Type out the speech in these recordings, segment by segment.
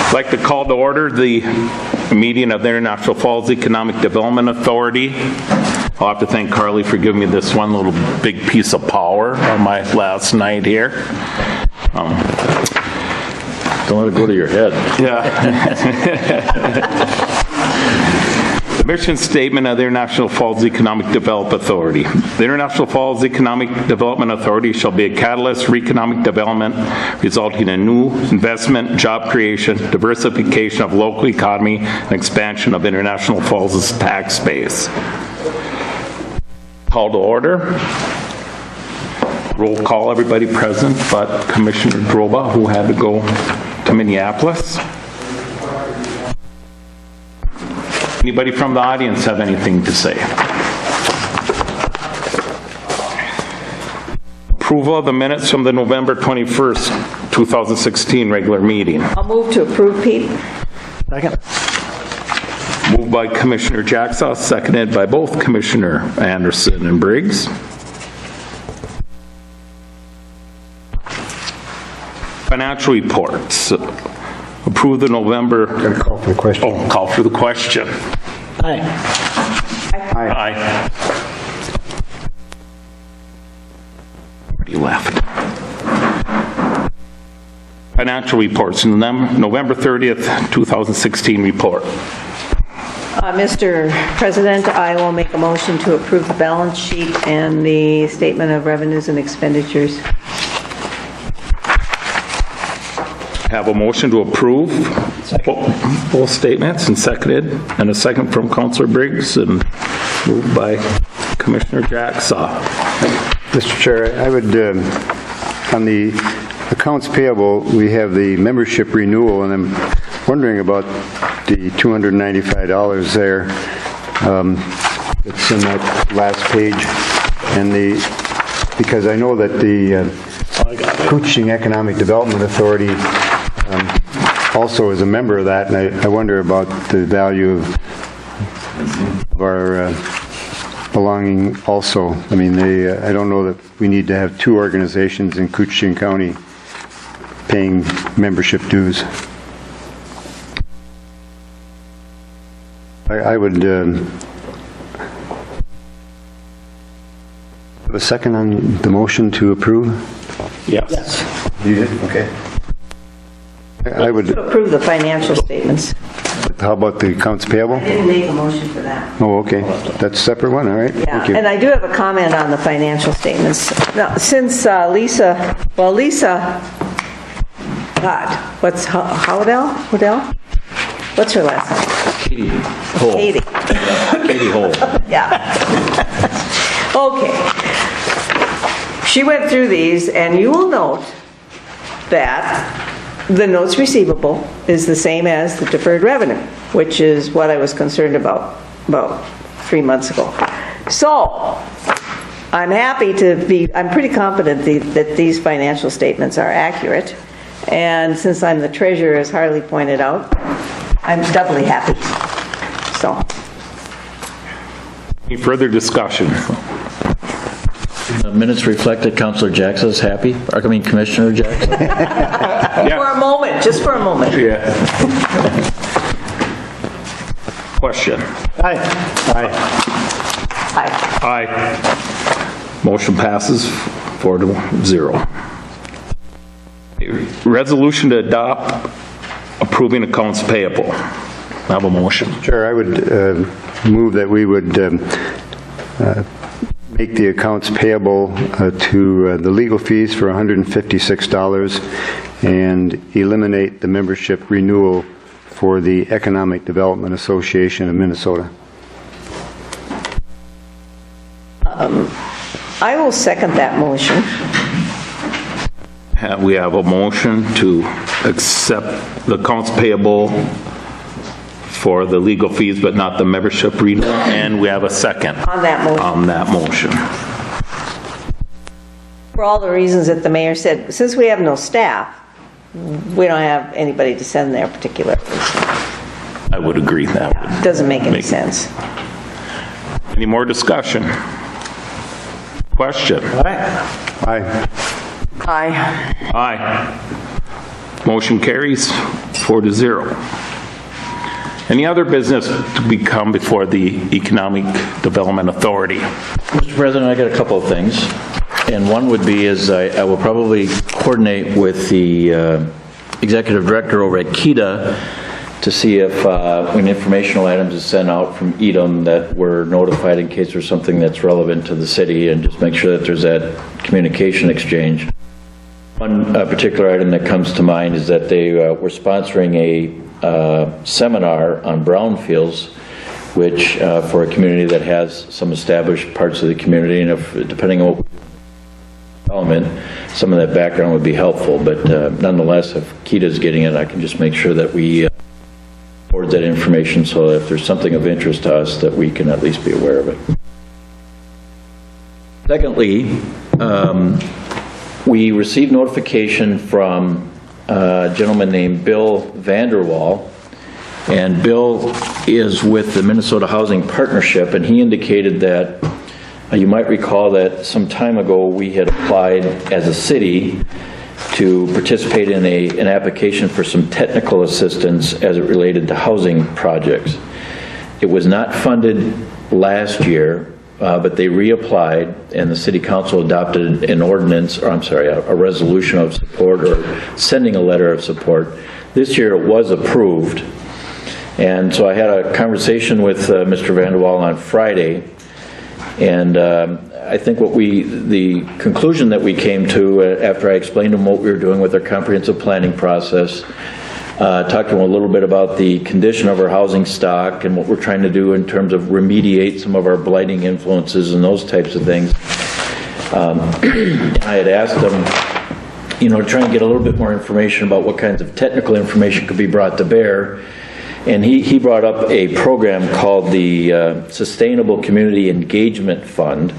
I'd like to call to order the meeting of the International Falls Economic Development Authority. I'll have to thank Carly for giving me this one little big piece of power on my last night here. Don't let it go to your head. Yeah. The mission statement of the International Falls Economic Development Authority. The International Falls Economic Development Authority shall be a catalyst for economic development, resulting in new investment, job creation, diversification of local economy, and expansion of International Falls' tax base. Call to order. Roll call, everybody present, but Commissioner Droba, who had to go to Minneapolis. Anybody from the audience have anything to say? Approval of the minutes from the November 21st, 2016 regular meeting. I'll move to approve, Pete. Second. Moved by Commissioner Jackson, seconded by both Commissioner Anderson and Briggs. Financial reports. Approve the November... Got to call for the question. Oh, call for the question. Aye. Aye. Already left. Financial reports. November 30th, 2016 report. Mr. President, I will make a motion to approve the balance sheet and the statement of revenues and expenditures. Have a motion to approve both statements and seconded, and a second from Councilor Briggs and moved by Commissioner Jackson. Mr. Chair, I would, on the accounts payable, we have the membership renewal, and I'm wondering about the $295 there. It's in that last page, and because I know that the Kuching Economic Development Authority also is a member of that, and I wonder about the value of our belonging also. I mean, I don't know that we need to have two organizations in Kuching County paying membership dues. I would have a second on the motion to approve? Yes. You did? Okay. I would. To approve the financial statements. How about the accounts payable? I didn't make a motion for that. Oh, okay. That's a separate one, all right. Yeah, Thank you. and I do have a comment on the financial statements. Now, since Lisa, God, what's Howdell? What's her last name? Katie Hole. Katie. Katie Hole. Yeah. Okay. She went through these, and you will note that the notes receivable is the same as the deferred revenue, which is what I was concerned about 3 months ago. So, I'm pretty confident that these financial statements are accurate. And since I'm the treasurer, as Harley pointed out, I'm doubly happy. So. Any further discussion? The minutes reflect that Councilor Jackson's happy. Commissioner Jackson. Yeah. For a moment, just for a moment. Yeah. Question. Aye. Aye. Aye. Aye. Motion passes 4-0. Resolution to adopt approving accounts payable. I have a motion. Sure, I would move that we would make the accounts payable to the legal fees for $156 and eliminate the membership renewal for the Economic Development Association of Minnesota. I will second that motion. We have a motion to accept the accounts payable for the legal fees, but not the membership renewal, and we have a second On that motion. on that motion. For all the reasons that the mayor said, since we have no staff, we don't have anybody to send there particularly. I would agree that would. It doesn't make any sense. Any more discussion? Question? Aye. Aye. Aye. Motion carries 4-0. Any other business to come before the Economic Development Authority? Mr. President, I got a couple of things. And one would be is I will probably coordinate with the executive director over at KEDA to see if when informational items is sent out from EDM that we're notified in case there's something that's relevant to the city, and just make sure that there's that communication exchange. One particular item that comes to mind is that they were sponsoring a seminar on brownfields, which for a community that has some established parts of the community, and if depending on what element, some of that background would be helpful. But nonetheless, if KEDA's getting it, I can just make sure that we forward that information so that if there's something of interest to us, that we can at least be aware of it. Secondly, we received notification from a gentleman named Bill Vanderwall, and Bill is with the Minnesota Housing Partnership, and he indicated that you might recall that some time ago we had applied as a city to participate in an application for some technical assistance as it related to housing projects. It was not funded last year, but they reapplied, and the city council adopted an ordinance, or I'm sorry, a resolution of support, or sending a letter of support. This year it was approved, and so I had a conversation with Mr. Vanderwall on Friday, and I think the conclusion that we came to after I explained to him what we were doing with our comprehensive planning process, talked to him a little bit about the condition of our housing stock and what we're trying to do in terms of remediate some of our blighting influences and those types of things. I had asked him, to try and get a little bit more information about what kinds of technical information could be brought to bear. And he brought up a program called the Sustainable Community Engagement Fund.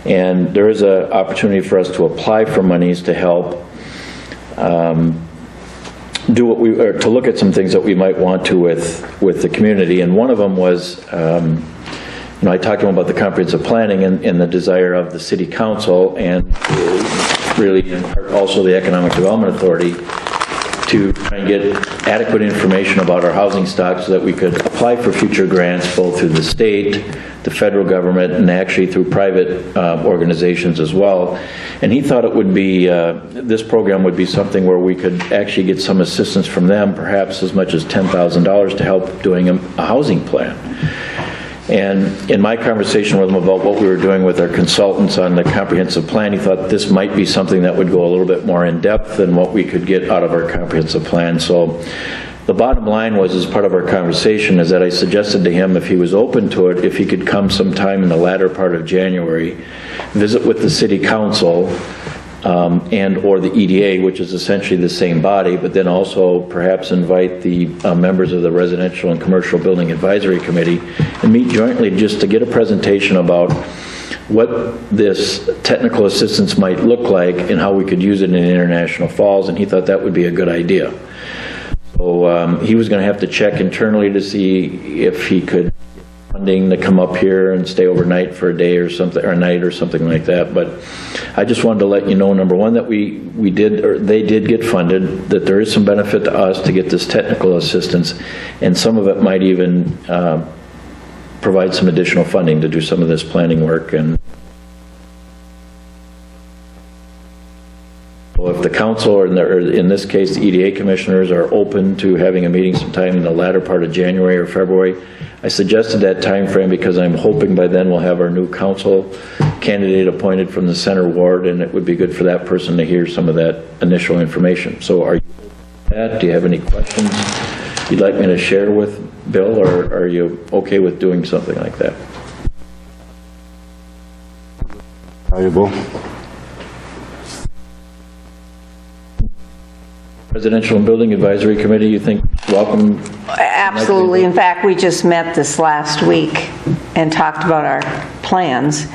And there is an opportunity for us to apply for monies to help to look at some things that we might want to with the community. And one of them was, I talked to him about the comprehensive planning and the desire of the city council, and really also the Economic Development Authority, to try and get adequate information about our housing stock so that we could apply for future grants both through the state, the federal government, and actually through private organizations as well. And he thought it would be, this program would be something where we could actually get some assistance from them, perhaps as much as $10,000 to help doing a housing plan. And in my conversation with him about what we were doing with our consultants on the comprehensive plan, he thought this might be something that would go a little bit more in depth than what we could get out of our comprehensive plan. So the bottom line was, as part of our conversation, is that I suggested to him, if he was open to it, if he could come sometime in the latter part of January, visit with the city council and or the EDA, which is essentially the same body, but then also perhaps invite the members of the Residential and Commercial Building Advisory Committee and meet jointly just to get a presentation about what this technical assistance might look like and how we could use it in International Falls, and he thought that would be a good idea. So he was going to have to check internally to see if he could get funding to come up here and stay overnight for a day or something, or a night or something like that. But I just wanted to let you know, number one, that we did, or they did get funded, that there is some benefit to us to get this technical assistance, and some of it might even provide some additional funding to do some of this planning work. And if the council, or in this case the EDA commissioners, are open to having a meeting sometime in the latter part of January or February, I suggested that time frame because I'm hoping by then we'll have our new council candidate appointed from the center ward, and it would be good for that person to hear some of that initial information. So are you that? Do you have any questions you'd like me to share with Bill, or are you okay with doing something like that? Valuable. Residential and Building Advisory Committee, you think welcome? Absolutely. In fact, we just met this last week and talked about our plans.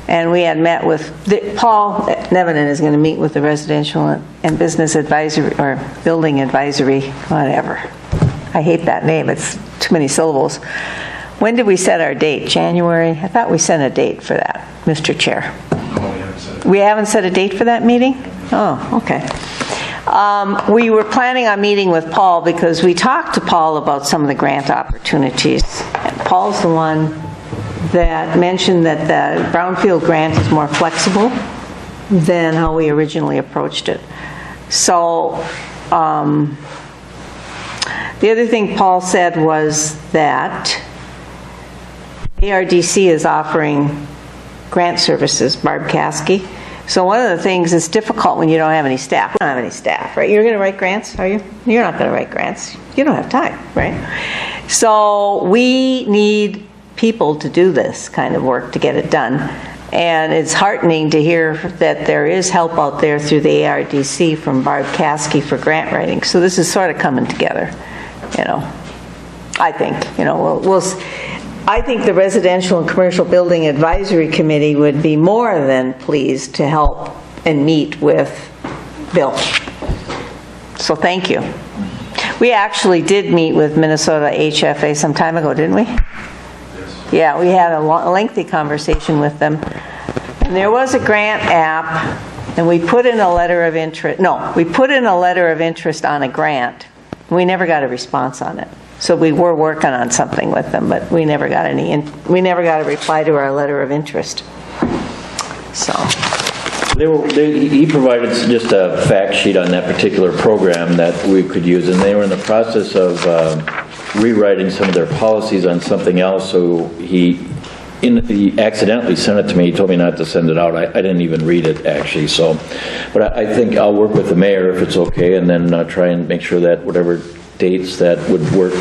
And we had met with, Paul Nevenin is going to meet with the Residential and Business Advisory, or Building Advisory, whatever. I hate that name. It's too many syllables. When did we set our date? January? I thought we set a date for that, Mr. Chair. No, we haven't set it. We haven't set a date for that meeting? Oh, okay. We were planning on meeting with Paul because we talked to Paul about some of the grant opportunities. And Paul's the one that mentioned that the brownfield grant is more flexible than how we originally approached it. So the other thing Paul said was that ARDC is offering grant services, Barb Caskey. So one of the things that's difficult when you don't have any staff. You don't have any staff, right? You're going to write grants, are you? You're not going to write grants. You don't have time, right? So we need people to do this kind of work to get it done. And it's heartening to hear that there is help out there through the ARDC from Barb Caskey for grant writing. So this is sort of coming together, you know. I think, you know, I think the Residential and Commercial Building Advisory Committee would be more than pleased to help and meet with Bill. So thank you. We actually did meet with Minnesota HFA some time ago, didn't we? Yes. Yeah, we had a lengthy conversation with them. And there was a grant app, and we put in a letter of interest. No, we put in a letter of interest on a grant. We never got a response on it. So we were working on something with them, but we never got we never got a reply to our letter of interest. So he provided just a fact sheet on that particular program that we could use, and they were in the process of rewriting some of their policies on something else. So he accidentally sent it to me. He told me not to send it out. I didn't even read it, actually. So, but I think I'll work with the mayor if it's okay, and then try and make sure that whatever dates that would work,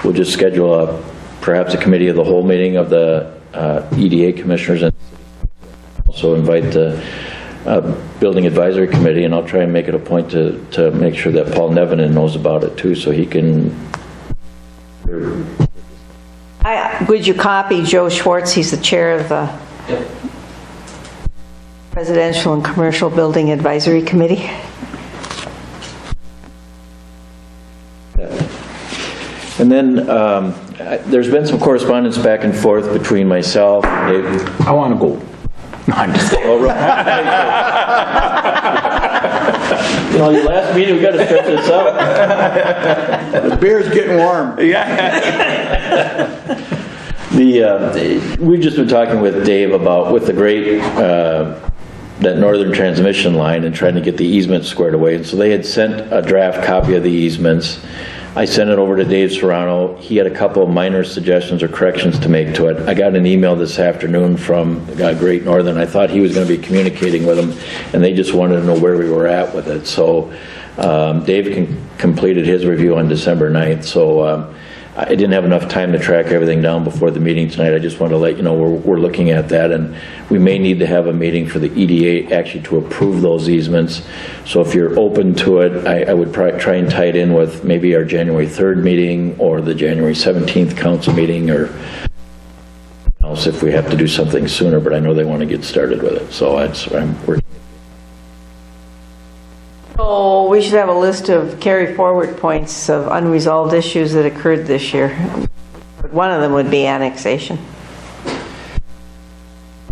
we'll just schedule perhaps a committee of the whole meeting of the EDA commissioners, and also invite the building advisory committee, and I'll try and make it a point to make sure that Paul Nevinen knows about it too, so he can. Would you copy Joe Schwartz? He's the chair of the Residential and Commercial Building Advisory Committee. And then there's been some correspondence back and forth between myself and Dave. I want to go. No, I'm just kidding. You know, your last meeting, we got to stretch this out. The beer's getting warm. We've just been talking with Dave about, with the great, that northern transmission line, and trying to get the easement squared away. And so they had sent a draft copy of the easements. I sent it over to Dave Serrano. He had a couple of minor suggestions or corrections to make to it. I got an email this afternoon from Great Northern. I thought he was going to be communicating with them, and they just wanted to know where we were at with it. So Dave completed his review on December 9th. So I didn't have enough time to track everything down before the meeting tonight. I just wanted to let you know we're looking at that, and we may need to have a meeting for the EDA actually to approve those easements. So if you're open to it, I would try and tie it in with maybe our January 3rd meeting or the January 17th council meeting, or else if we have to do something sooner, but I know they want to get started with it. So I'm working. So we should have a list of carry forward points of unresolved issues that occurred this year. One of them would be annexation.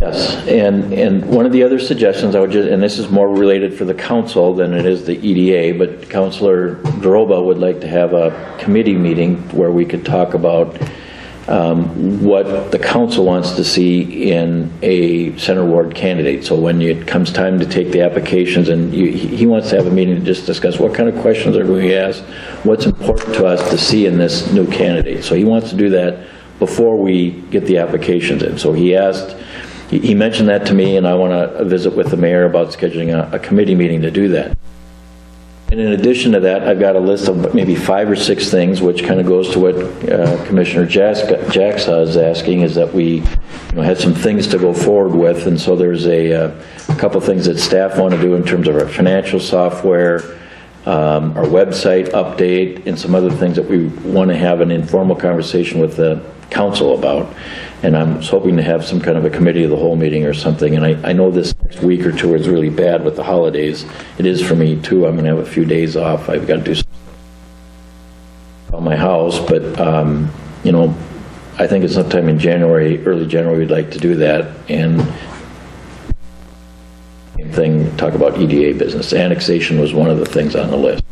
Yes, and one of the other suggestions I would just, and this is more related for the council than it is the EDA, but Councilor Garoba would like to have a committee meeting where we could talk about what the council wants to see in a center ward candidate. So when it comes time to take the applications, and he wants to have a meeting to just discuss what kind of questions are we ask, what's important to us to see in this new candidate. So he wants to do that before we get the applications in. So he mentioned that to me, and I want to visit with the mayor about scheduling a committee meeting to do that. And in addition to that, I've got a list of maybe 5 or 6 things, which kind of goes to what Commissioner Jacksaw is asking, is that we had some things to go forward with. And so there's a couple things that staff want to do in terms of our financial software, our website update, and some other things that we want to have an informal conversation with the council about. And I'm hoping to have some kind of a committee of the whole meeting or something. And I know this next week or two is really bad with the holidays. It is for me too. I'm going to have a few days off. I've got to do something on my house, but I think it's sometime in January, early January, we'd like to do that. And thing, talk about EDA business. Annexation was one of the things on the list.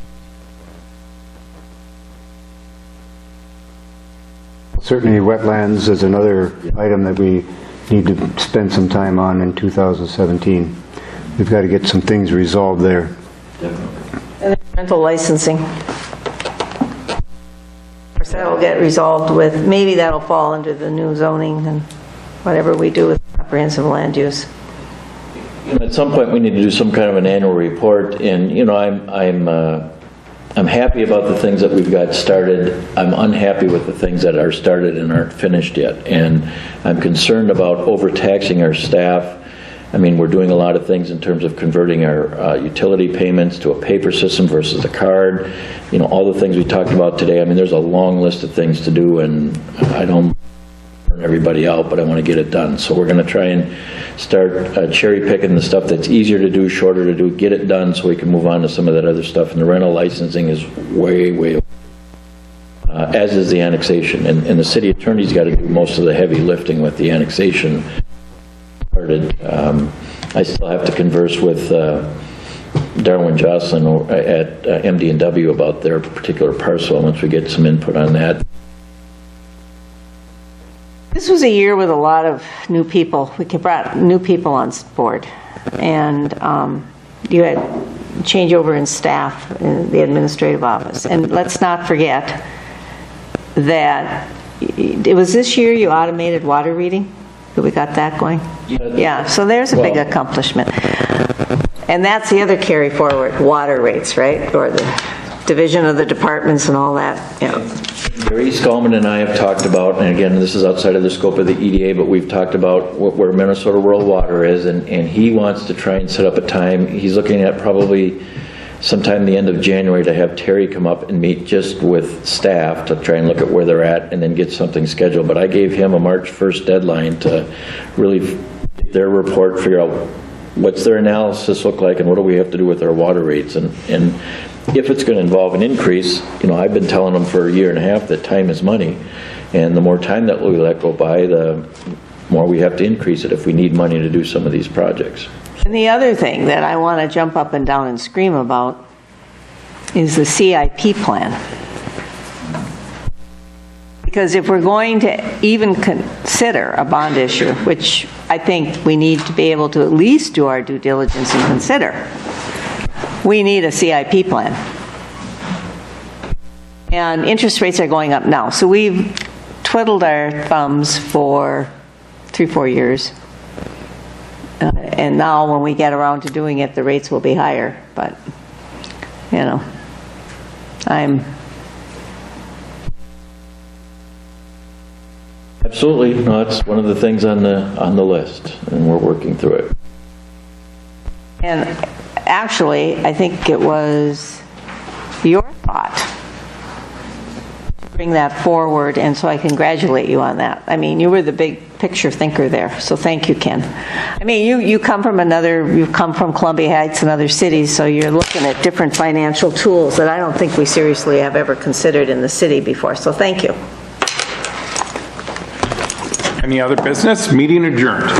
Certainly wetlands is another item that we need to spend some time on in 2017. We've got to get some things resolved there. And then rental licensing. Of course, that'll get resolved with, maybe that'll fall under the new zoning and whatever we do with comprehensive land use. At some point, we need to do some kind of an annual report, and, I'm happy about the things that we've got started. I'm unhappy with the things that are started and aren't finished yet, and I'm concerned about overtaxing our staff. I mean, we're doing a lot of things in terms of converting our utility payments to a paper system versus a card. All the things we talked about today. I mean, there's a long list of things to do, and I don't burn everybody out, but I want to get it done. So we're going to try and start cherry picking the stuff that's easier to do, shorter to do, get it done so we can move on to some of that other stuff. And the rental licensing is way as is the annexation. And the city attorney's got to do most of the heavy lifting with the annexation. I still have to converse with Darwin Jocelyn at MD&W about their particular parcel once we get some input on that. This was a year with a lot of new people. We brought new people on board. And you had changeover in staff in the administrative office. And let's not forget that it was this year you automated water reading. That we got that going? Yeah, so there's a big accomplishment. And that's the other carry forward, water rates, right? Or the division of the departments and all that. Yeah. Gary Skolman and I have talked about, and again, this is outside of the scope of the EDA, but we've talked about where Minnesota Rural Water is, and he wants to try and set up a time. He's looking at probably sometime the end of January to have Terry come up and meet just with staff to try and look at where they're at and then get something scheduled. But I gave him a March 1st deadline to really get their report, figure out what's their analysis look like and what do we have to do with our water rates. And if it's going to involve an increase, I've been telling them for a year and a half that time is money. And the more time that we let go by, the more we have to increase it if we need money to do some of these projects. And the other thing that I want to jump up and down and scream about is the CIP plan. Because if we're going to even consider a bond issue, which I think we need to be able to at least do our due diligence and consider, we need a CIP plan. And interest rates are going up now. So we've twiddled our thumbs for 3-4 years. And now when we get around to doing it, the rates will be higher. But, Absolutely. No, it's one of the things on the list, and we're working through it. And actually, I think it was your thought to bring that forward, and so I congratulate you on that. I mean, you were the big picture thinker there, so thank you, Ken. I mean, you've come from Columbia Heights and other cities, so you're looking at different financial tools that I don't think we seriously have ever considered in the city before, so thank you. Any other business? Meeting adjourned.